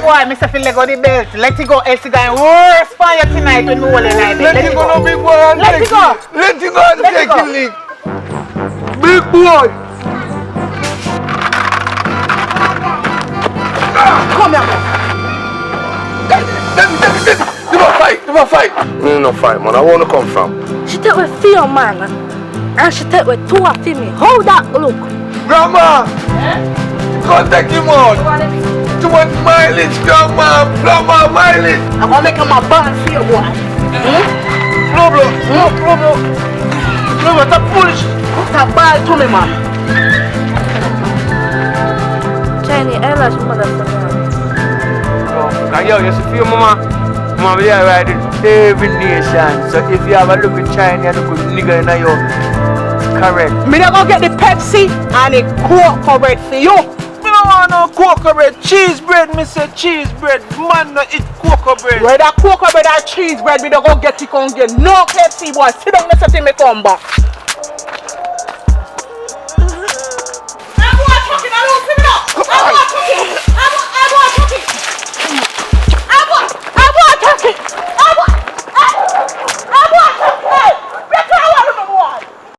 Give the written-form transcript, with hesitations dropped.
boy, Mr. Phil, go the belt. Let it go, else you going worse for you tonight when we hold it like Let it go, no big boy. Let it go. Let it go and take it, Lick. Big boy. Come here. Do not fight. No fight, man. I want to come from. She take with fear, man. And she take with two of me. How that look? Grandma! Can't take him out. Too much mileage, Grandma. Grandma, mileage. I'm going to make him a bad fear, boy. No, that's foolish. Stop bad to me, man. Chinese, I love you, motherfucker. Yo, you see, Mama, we are riding every nation. So if you have a look at China and look at nigga in your correct. Me not gonna get the Pepsi and the Coke covered for you. Me don't want no cocoa bread. Cheese bread, me say cheese bread. Man, no eat cocoa bread. Whether Coke bread or cheese bread, we don't go get it on get no Pepsi, boy. Sit down, let's see me come back. I'm not talking.